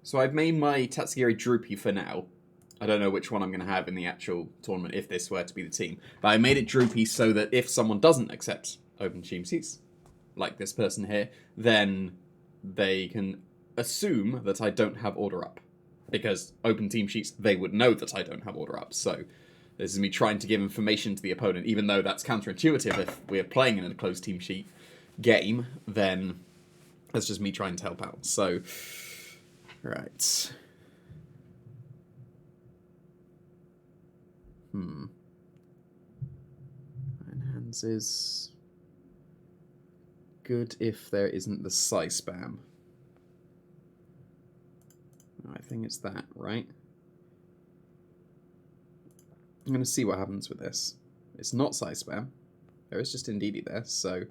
So I've made my Tatsugiri droopy for now. I don't know which one I'm going to have in the actual tournament if this were to be the team. But I made it droopy so that if someone doesn't accept open team seats, like this person here, then they can assume that I don't have order up. Because open team sheets, they would know that I don't have order up. So this is me trying to give information to the opponent, even though that's counterintuitive. If we're playing in a closed team sheet game, then that's just me trying to help out. So, right. Nine hands is good if there isn't the Psy spam. I think it's that, right? I'm going to see what happens with this. It's not Psy spam. There is just Indeedee there, so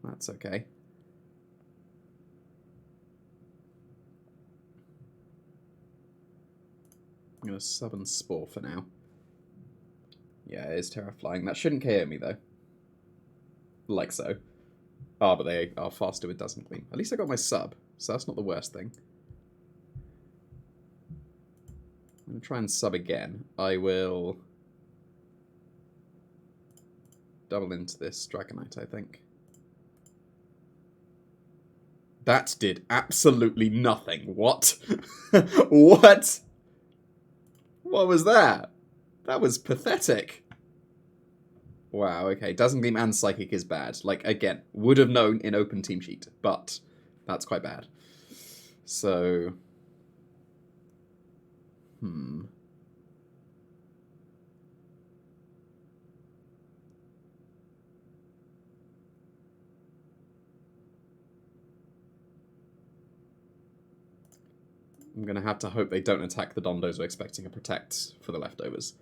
that's okay. I'm going to sub and Spore for now. Yeah, it is Terra Flying. That shouldn't KO me, though. Like so. Ah, but they are faster with Dazzling Gleam. At least I got my sub, so that's not the worst thing. I'm going to try and sub again. I will double into this Dragonite, I think. That did absolutely nothing. What? What? What was that? That was pathetic. Wow, okay. Dazzling Gleam and Psychic is bad. Like, again, would have known in open team sheet, but that's quite bad. So... I'm going to have to hope they don't attack the Dondozo expecting a Protect for the leftovers.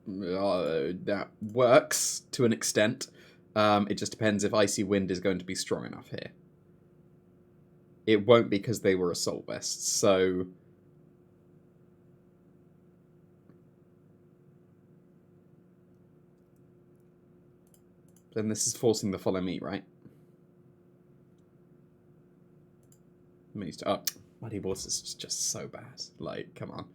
That works to an extent. It just depends if Icy Wind is going to be strong enough here. It won't because they were Assault Vests, so... Then this is forcing the follow me, right? Oh, Muddy Waters is just so bad. Like, come on.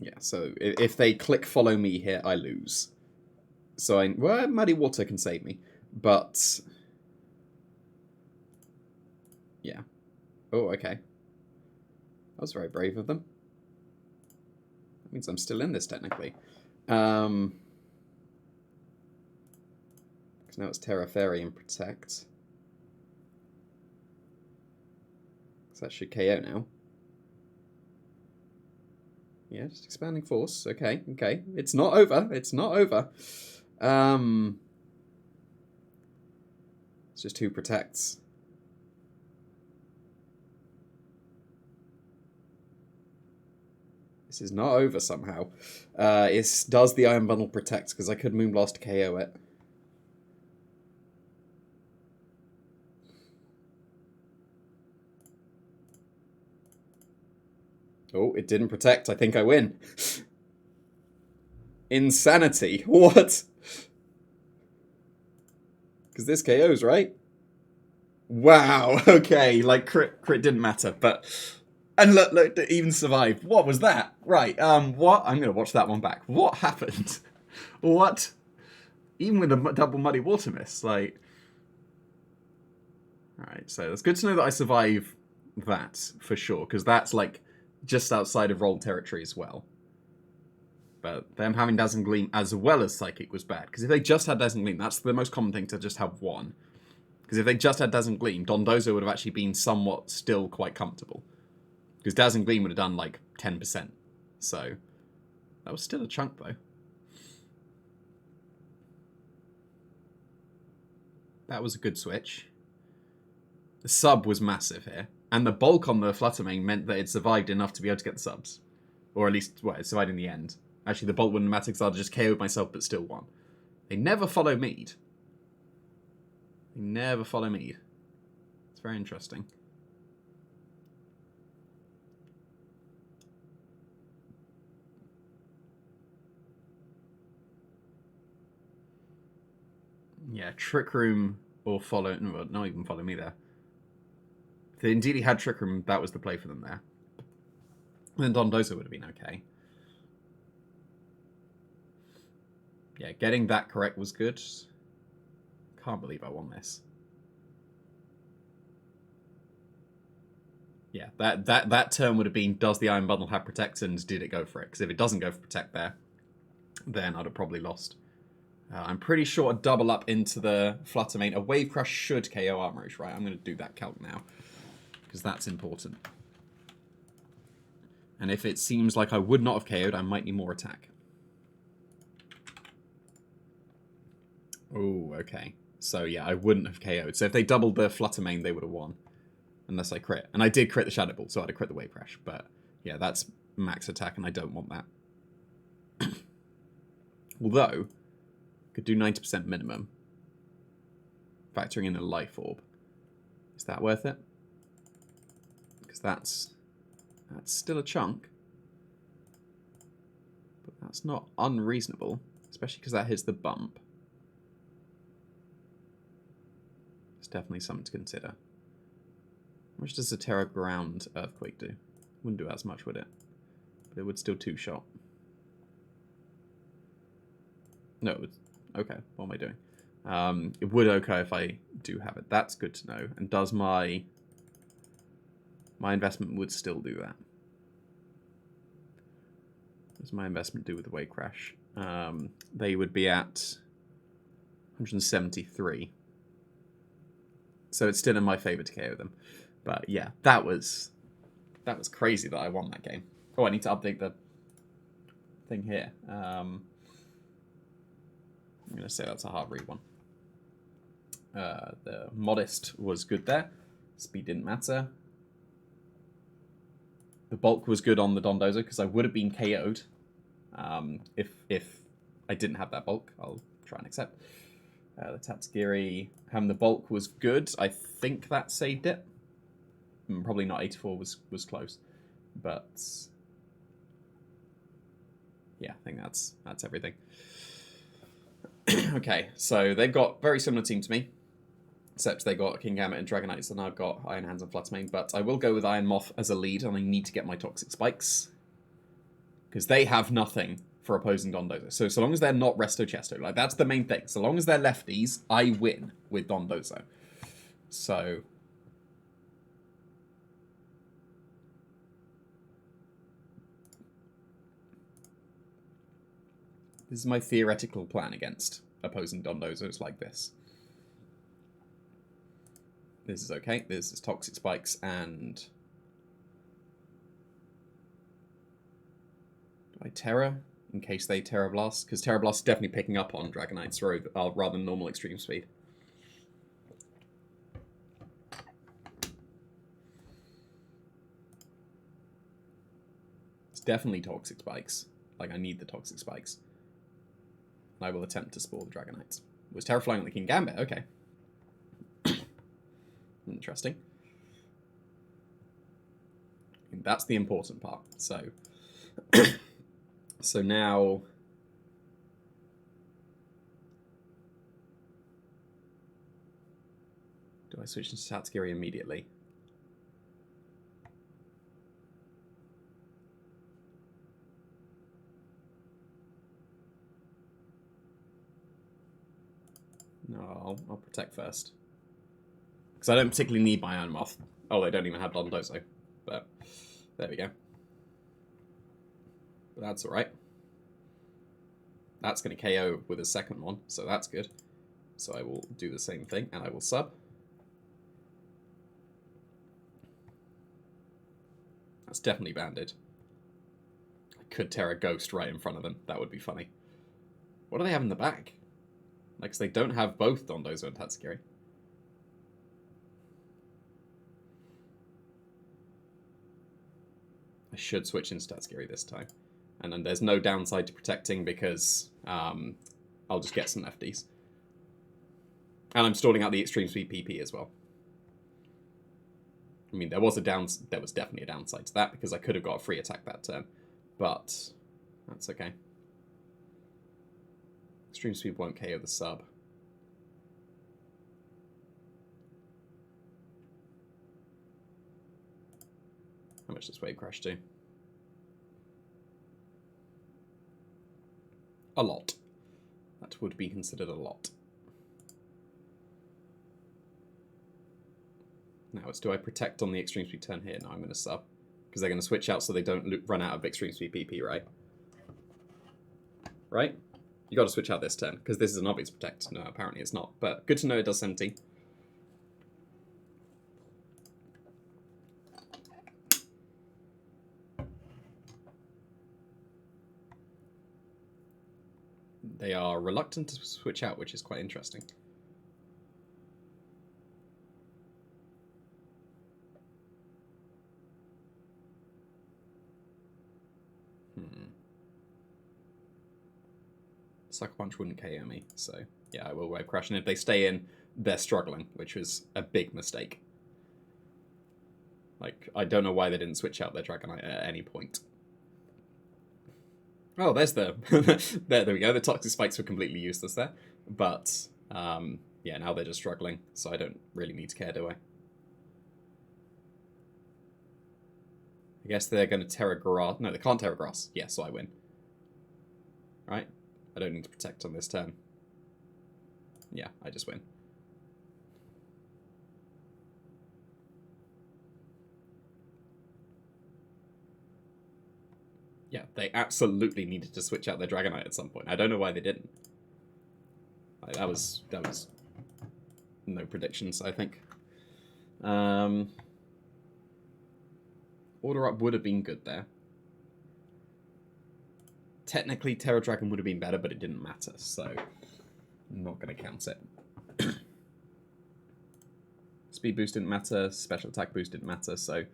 Yeah, so if they click follow me here, I lose. So well, Muddy Water can save me, but yeah. Oh, okay. That was very brave of them. That means I'm still in this technically. Because now it's Terra Fairy and Protect. So that should KO now. Yeah, just expanding force. Okay, okay. It's not over. It's not over. It's just who protects. This is not over somehow. Does the Iron Bundle protect? Because I could Moonblast KO it. Oh, it didn't protect. I think I win. Insanity. What? Because this KOs, right? Wow. Okay. Like, crit didn't matter, but... And look, it even survived. What was that? Right, what? I'm going to watch that one back. What happened? What? Even with a double Muddy Water miss, like... Alright, so it's good to know that I survive that, for sure, because that's, like, just outside of roll territory as well. But them having Dazzling Gleam as well as Psychic was bad. Because if they just had Dazzling Gleam, that's the most common thing to just have one. Because if they just had Dazzling Gleam, Dondozo would have actually been somewhat still quite comfortable. Because Dazzling Gleam would have done like 10%. So, that was still a chunk though. That was a good switch. The sub was massive here. And the bulk on the Fluttermane meant that it survived enough to be able to get the subs. Or at least, well, it survived in the end. Actually, the bulk wouldn't matter because I'd just KO'd myself but still won. They never follow Mead. They never follow Mead. It's very interesting. Yeah, Trick Room or follow... No, not even follow me there. If they indeed had Trick Room, that was the play for them there. And then Dondozo would have been okay. Yeah, getting that correct was good. Can't believe I won this. Yeah, that turn would have been, does the Iron Bundle have Protect and did it go for it? Because if it doesn't go for Protect there, then I'd have probably lost. I'm pretty sure a double up into the Flutter Mane. A Wave Crash should KO Armorish, right? I'm going to do that calc now. Because that's important. And if it seems like I would not have KO'd, I might need more attack. Oh, okay. So yeah, I wouldn't have KO'd. So if they doubled the Flutter Mane, they would have won. Unless I crit. And I did crit the Shadow Ball, so I'd have crit the Wave Crash. But yeah, that's max attack, and I don't want that. Although, could do 90% minimum. Factoring in a Life Orb. Is that worth it? Because that's still a chunk. But that's not unreasonable. Especially because that hits the bump. It's definitely something to consider. How much does a Terra Ground Earthquake do? Wouldn't do as much, would it? But it would still two-shot. No, it would... Okay, what am I doing? It would okay if I do have it. That's good to know. And does my investment would still do that? What does my investment do with the Wave Crash? They would be at 173. So it's still in my favour to KO them. But yeah, that was crazy that I won that game. Oh, I need to update the thing here. I'm going to say that's a hard read one. The Modest was good there. Speed didn't matter. The bulk was good on the Dondozo because I would have been KO'd if I didn't have that bulk. I'll try and accept. The Tatsugiri, the bulk was good. I think that saved it. Probably not. 84 was close, but yeah, I think that's everything. Okay, so they've got very similar team to me, except they got King Gambit and Dragonites, and I've got Iron Hands and Fluttermane. But I will go with Iron Moth as a lead, and I need to get my Toxic Spikes because they have nothing for opposing Dondozo. So long as they're not Resto Chesto, like that's the main thing. So long as they're lefties, I win with Dondozo. So this is my theoretical plan against opposing Dondozos like this. This is okay. This is Toxic Spikes and... Do I Terra? In case they Terra Blast? Because Terra Blast is definitely picking up on Dragonite's rather than normal extreme speed. It's definitely Toxic Spikes. Like, I need the Toxic Spikes. And I will attempt to spore the Dragonites. It was Terra Flying on the King Gambit? Okay. Interesting. And that's the important part. So... So now... Do I switch to Tatsugiri immediately? No, I'll protect first. Because I don't particularly need my Iron Moth. Oh, they don't even have Dondozo. But there we go. But that's alright. That's going to KO with a second one, so that's good. So I will do the same thing, and I will sub. That's definitely banded. I could Terra Ghost right in front of them. That would be funny. What do they have in the back? Like, 'cause they don't have both Dondozo and Tatsugiri. I should switch into Tatsugiri this time. And then there's no downside to protecting because I'll just get some lefties. And I'm stalling out the extreme speed PP as well. I mean, there was definitely a downside to that because I could have got a free attack that turn. But that's okay. Extreme speed won't KO the sub. How much does Wave Crash do? A lot. That would be considered a lot. Now it's, do I protect on the extreme speed turn here? No, I'm going to sub. Because they're going to switch out so they don't run out of extreme speed PP, right? Right? You got to switch out this turn, because this is an obvious protect. No, apparently it's not. But good to know it does 70. They are reluctant to switch out, which is quite interesting. Sucker Punch wouldn't KO me, so yeah, I will Wave Crash. And if they stay in, they're struggling, which was a big mistake. Like, I don't know why they didn't switch out their Dragonite at any point. Oh, there's the... there we go. The Toxic Spikes were completely useless there. But, yeah, now they're just struggling, so I don't really need to care, do I? I guess they're going to Terra Grass. No, they can't Terra Grass. Yeah, so I win. Right? I don't need to protect on this turn. Yeah, I just win. Yeah, they absolutely needed to switch out their Dragonite at some point. I don't know why they didn't. Like, that was no predictions, I think. Order Up would have been good there. Technically, Terra Dragon would have been better, but it didn't matter, so I'm not going to count it. Speed boost didn't matter, special attack boost didn't matter, so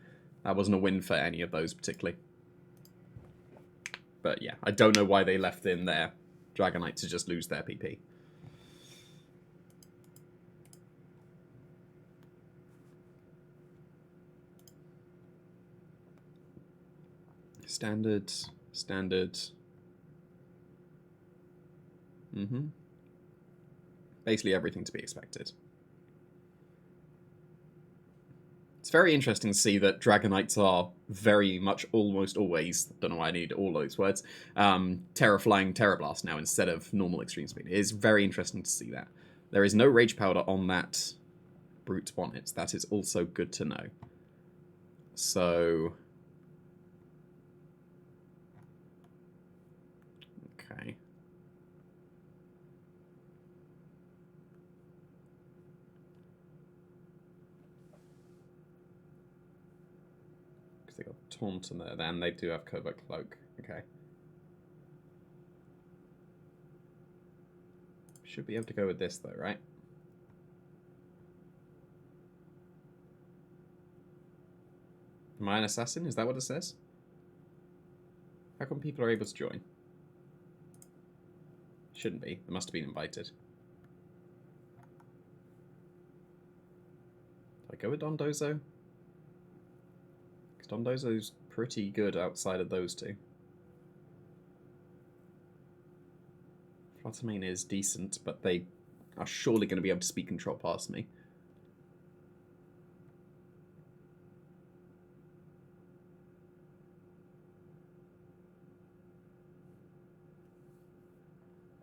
that wasn't a win for any of those particularly. But yeah, I don't know why they left in their Dragonite to just lose their PP. Standard. Basically everything to be expected. It's very interesting to see that Dragonites are very much almost always, don't know why I need all those words, Terra Flying Terra Blast now instead of normal extreme speed. It is very interesting to see that. There is no Rage Powder on that Brute Bonnet. That is also good to know. So... okay. They got Taunt in there, then they do have Covert Cloak. Okay. Should be able to go with this though, right? Am I an assassin? Is that what it says? How come people are able to join? Shouldn't be. They must have been invited. Do I go with Dondozo? Dondozo's pretty good outside of those two. Fluttermane is decent, but they are surely going to be able to speed control past me.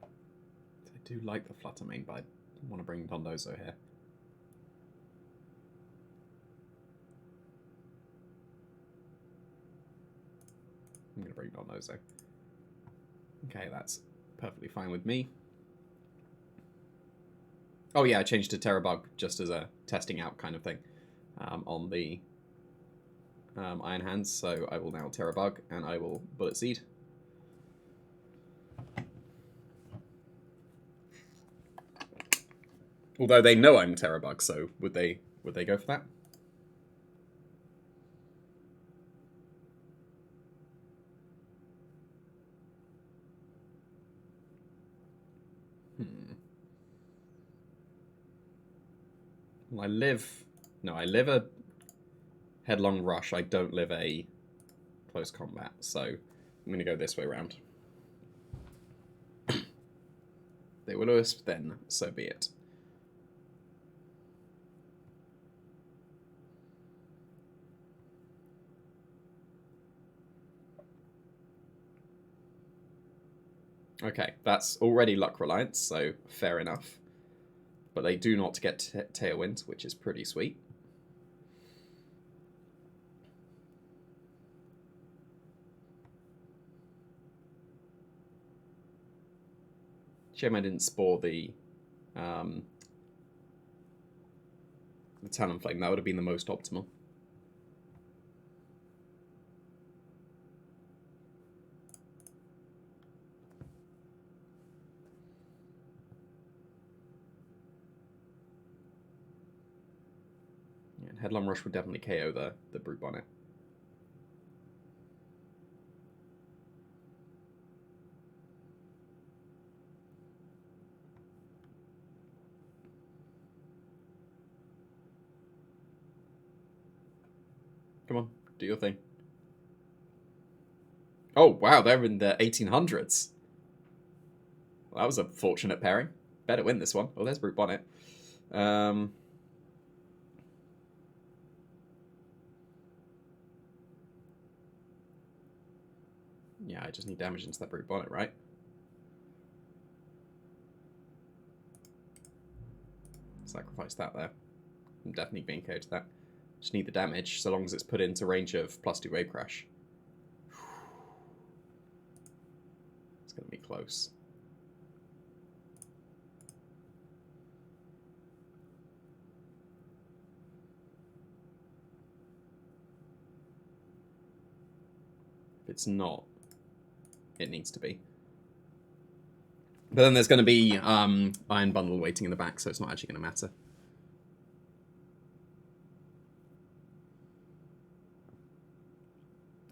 I do like the Fluttermane, but I want to bring Dondozo here. I'm going to bring Dondozo. Okay, that's perfectly fine with me. Oh yeah, I changed to Terra Bug just as a testing out kind of thing on the Iron Hands, so I will now Terra Bug and I will Bullet Seed. Although they know I'm Terra Bug, so would they go for that? Well, I live a Headlong Rush. I don't live a Close Combat, so I'm going to go this way around. They will wisp, then so be it. Okay, that's already luck reliance, so fair enough. But they do not get Tailwind, which is pretty sweet. Shame I didn't spore the Talonflame. That would have been the most optimal. Yeah, and Headlong Rush would definitely KO the Brute Bonnet. Come on, do your thing. Oh, wow, they're in the 1800s. Well, that was a fortunate pairing. Better win this one. Oh, there's Brute Bonnet. Yeah, I just need damage into that Brute Bonnet, right? Sacrifice that there. I'm definitely being KO'd to that. Just need the damage, so long as it's put into range of +2 Wave Crash. It's going to be close. If it's not, it needs to be. But then there's going to be Iron Bundle waiting in the back, so it's not actually going to matter.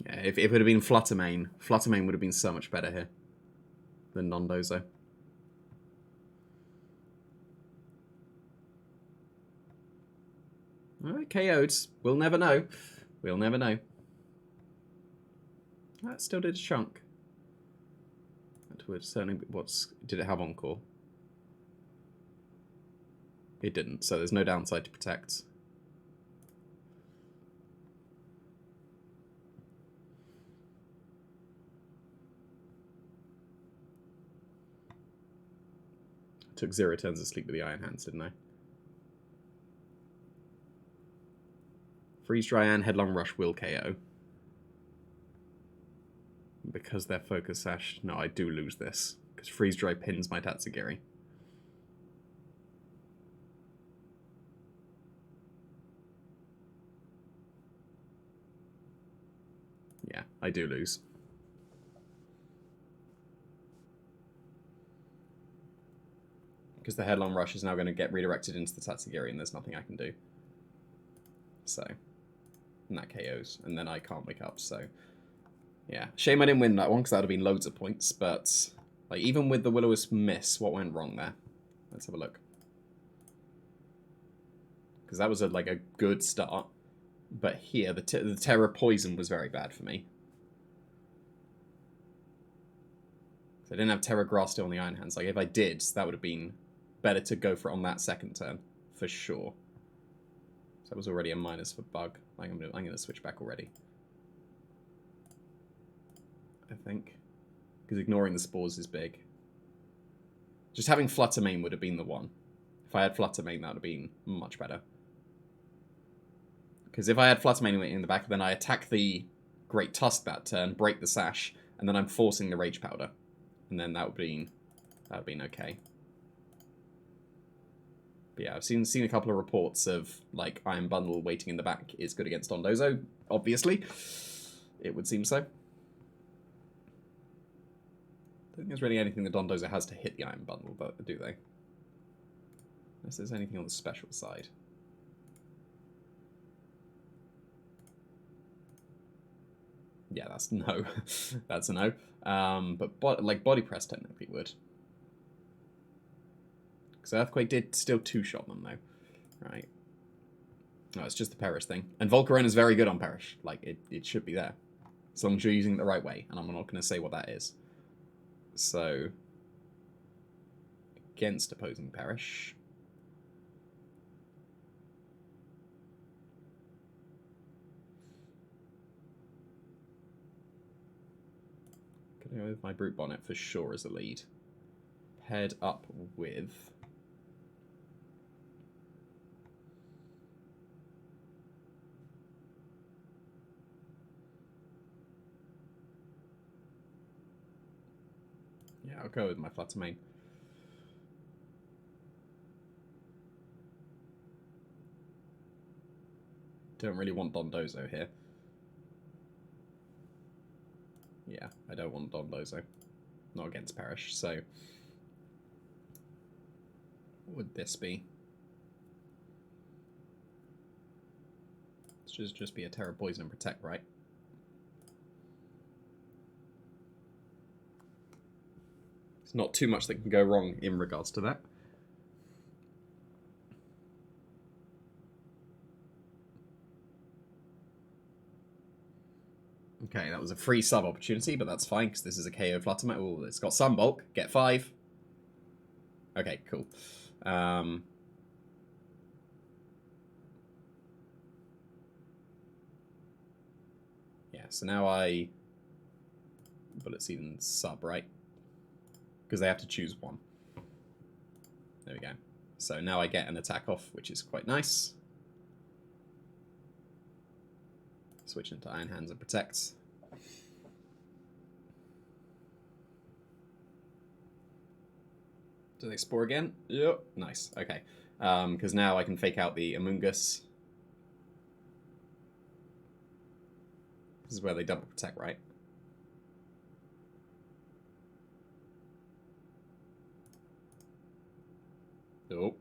Yeah, if it would have been Fluttermane would have been so much better here than Dondozo. Alright, KO'd. We'll never know. We'll never know. That still did a chunk. That would certainly be, did it have Encore? It didn't, so there's no downside to protect. I took 0 turns of sleep with the Iron Hands, didn't I? Freeze Dry and Headlong Rush will KO. Because they're Focus Sash, no, I do lose this. Because Freeze Dry pins my Tatsugiri. Yeah, I do lose. Because the Headlong Rush is now going to get redirected into the Tatsugiri and there's nothing I can do. So, and that KOs. And then I can't wake up, so... Yeah, shame I didn't win that one, because that would have been loads of points, but... Like, even with the Will-O-Wisp miss, what went wrong there? Let's have a look. Because that was a good start. But here, the Terror Poison was very bad for me. I didn't have Terror Grass still on the Iron Hands. Like, if I did, that would have been better to go for it on that second turn, for sure. So that was already a minus for Bug. Like, I'm gonna switch back already. I think. Because ignoring the spores is big. Just having Fluttermane would have been the one. If I had Fluttermane, that would have been much better. Because if I had Fluttermane in the back, then I attack the Great Tusk that turn, break the Sash, and then I'm forcing the Rage Powder. And then that would have been okay. But yeah, I've seen a couple of reports of like Iron Bundle waiting in the back is good against Dondozo. Obviously, it would seem so. I don't think there's really anything that Dondozo has to hit the Iron Bundle, but do they? Unless there's anything on the special side. Yeah, that's no. That's a no. But like Body Press technically would. Because Earthquake did still two-shot them, though. Right. No, it's just the Parish thing. And Volcarona is very good on Parish. Like, it should be there. As long as you're using it the right way. And I'm not going to say what that is. So, against opposing Parish. With my Brute Bonnet for sure as a lead. Paired up with... Yeah, I'll go with my Fluttermane. Don't really want Dondozo here. Yeah, I don't want Dondozo. Not against Parish, so... What would this be? It should just be a Terra Poison and Protect, right? There's not too much that can go wrong in regards to that. Okay, that was a free sub opportunity, but that's fine, because this is a KO Fluttermane. Oh, it's got Sunbulk. Get 5. Okay, cool. Yeah, so now I... Bullet Seed and sub, right? Because they have to choose one. There we go. So now I get an attack off, which is quite nice. Switch into Iron Hands and Protect. Do they Spore again? Yep. Nice. Okay. Because now I can fake out the Amoonguss. This is where they double protect, right? Oh.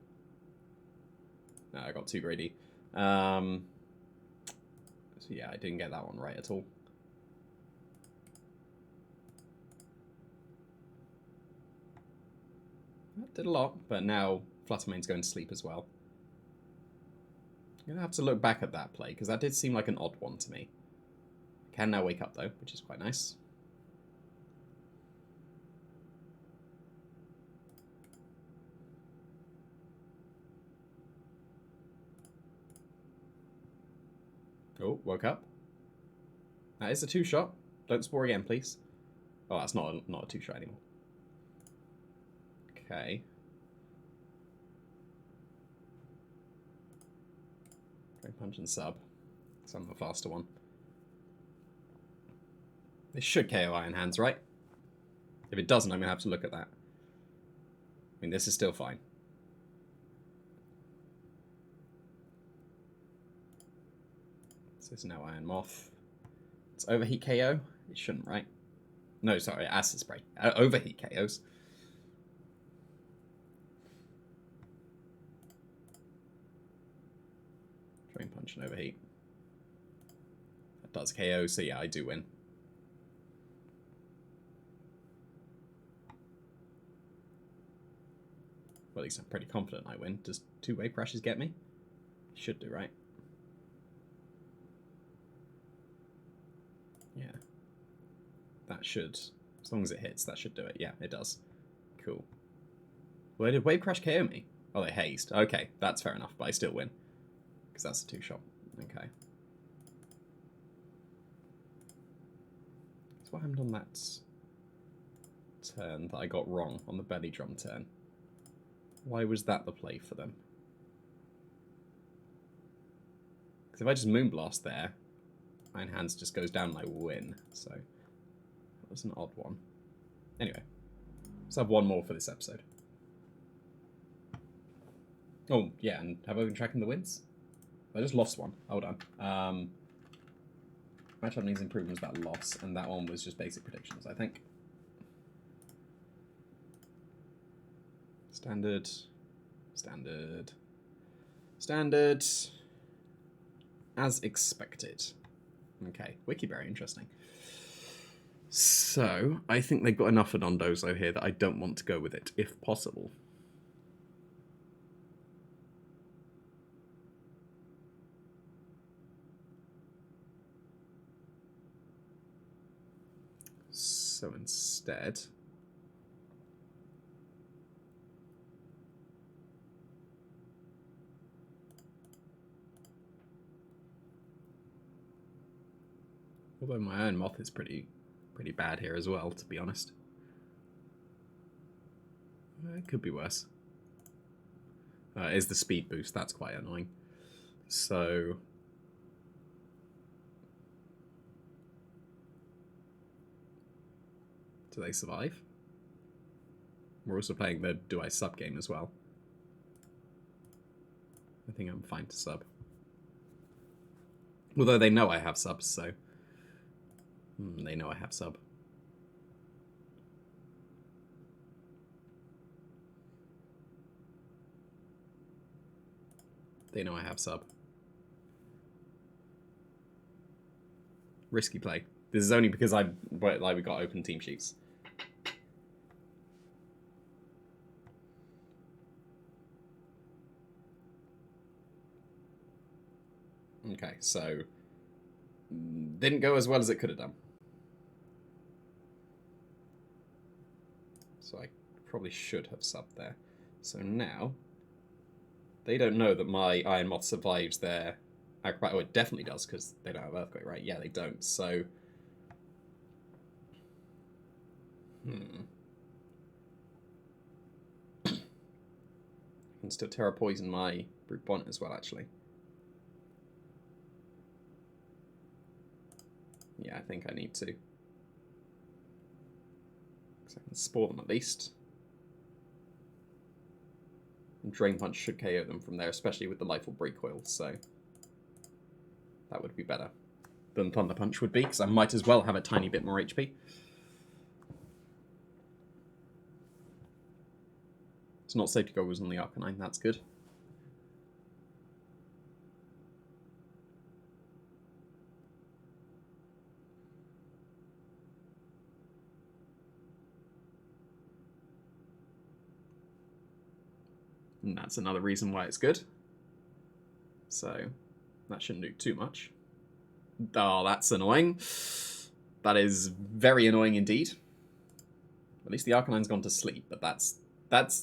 No, I got too greedy. So yeah, I didn't get that one right at all. That did a lot, but now Fluttermane's going to sleep as well. I'm going to have to look back at that play, because that did seem like an odd one to me. Can now wake up, though, which is quite nice. Oh, woke up. That is a 2-shot. Don't Spore again, please. Oh, that's not a 2-shot anymore. Okay. Drain Punch and sub. So I'm the faster one. This should KO Iron Hands, right? If it doesn't, I'm going to have to look at that. I mean, this is still fine. This is now Iron Moth. It's Overheat KO. It shouldn't, right? No, sorry, Acid Spray. Overheat KOs. Drain Punch and Overheat. That does KO, so yeah, I do win. Well, at least I'm pretty confident I win. Does 2-way pressures get me? Should do, right? Yeah. That should, as long as it hits, that should do it. Yeah, it does. Cool. Well, did Wave Crash KO me? Oh, they hazed. Okay, that's fair enough, but I still win. Because that's a 2-shot. Okay. So what happened on that turn that I got wrong on the belly drum turn? Why was that the play for them? Because if I just Moonblast there, Iron Hands just goes down and I win. So that was an odd one. Anyway, let's have one more for this episode. Oh, yeah, and have I been tracking the wins? I just lost one. Hold on. Matchup needs improvements, that loss, and that one was just basic predictions, I think. Standard. Standard. Standard. As expected. Okay, Wiki, very interesting. So, I think they've got enough for Dondozo here that I don't want to go with it, if possible. So instead... Although my Iron Moth is pretty Pretty bad here as well, to be honest. It could be worse. Is the speed boost. That's quite annoying. So... do they survive? We're also playing the do I sub game as well. I think I'm fine to sub. Although they know I have subs, so... they know I have sub. They know I have sub. Risky play. This is only because we got open team sheets. Okay, so didn't go as well as it could have done. So I probably should have subbed there. So now they don't know that my Iron Moth survives their acrobat. Oh, it definitely does because they don't have Earthquake, right? Yeah, they don't. So I can still Terra Poison my Brute Bonnet as well, actually. Yeah, I think I need to. Because I can spore them at least. And Drain Punch should KO them from there, especially with the Lifeorb Recoil, so that would be better than Thunder Punch would be, because I might as well have a tiny bit more HP. It's not safety goggles on the Arcanine, that's good. And that's another reason why it's good. So, that shouldn't do too much. Oh, that's annoying. That is very annoying indeed. At least the Arcanine's gone to sleep, but that's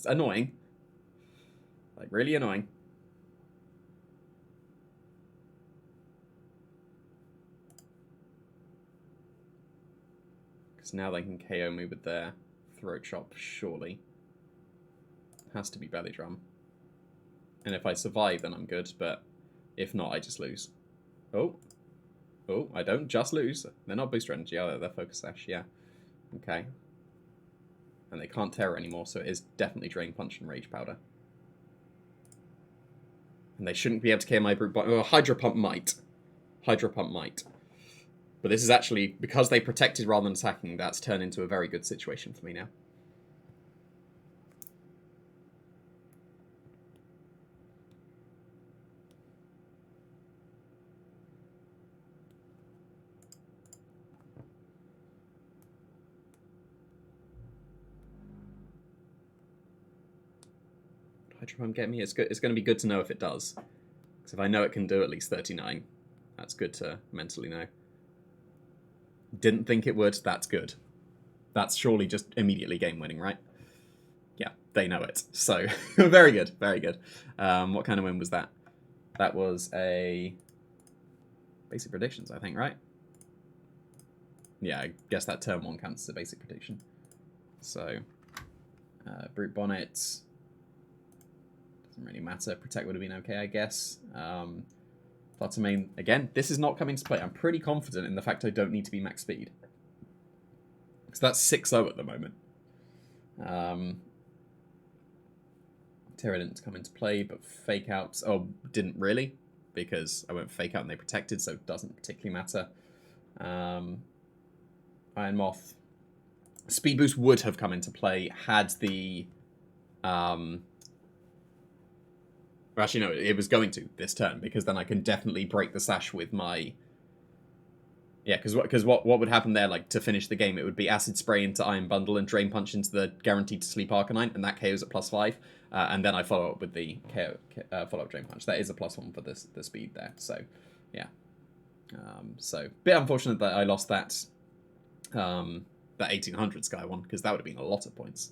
annoying. Like, really annoying. Because now they can KO me with their Throat Chop, surely. Has to be Belly Drum. And if I survive, then I'm good, but if not, I just lose. Oh. Oh, I don't just lose. They're not Booster Energy, are they? They're Focus Sash, yeah. Okay. And they can't Terror anymore, so it is definitely Drain Punch and Rage Powder. And they shouldn't be able to KO my Brute Bonnet. Oh, Hydro Pump might. Hydro Pump might. But this is actually, because they protected rather than attacking, that's turned into a very good situation for me now. Hydro Pump get me? It's good. It's going to be good to know if it does. Because if I know it can do at least 39, that's good to mentally know. Didn't think it would, that's good. That's surely just immediately game winning, right? Yeah, they know it. So, very good, very good. What kind of win was that? That was a basic predictions, I think, right? Yeah, I guess that turn 1 counts as a basic prediction. So, Brute Bonnet. Doesn't really matter. Protect would have been okay, I guess. Fluttermane, again, this is not coming to play. I'm pretty confident in the fact I don't need to be max speed. So that's 6-0 at the moment. Terra didn't come into play, but Fake Outs... oh, didn't really, because I went Fake Out and they protected, so it doesn't particularly matter. Iron Moth. Speed Boost would have come into play had the... actually, no, it was going to this turn, because then I can definitely break the sash with my... yeah, because what would happen there, like, to finish the game, it would be Acid Spray into Iron Bundle and Drain Punch into the Guaranteed to Sleep Arcanine, and that KOs at +5, and then I follow up with the follow-up Drain Punch. That is a +1 for the speed there, so, yeah. So, bit unfortunate that I lost that 1800 Sky one, because that would have been a lot of points.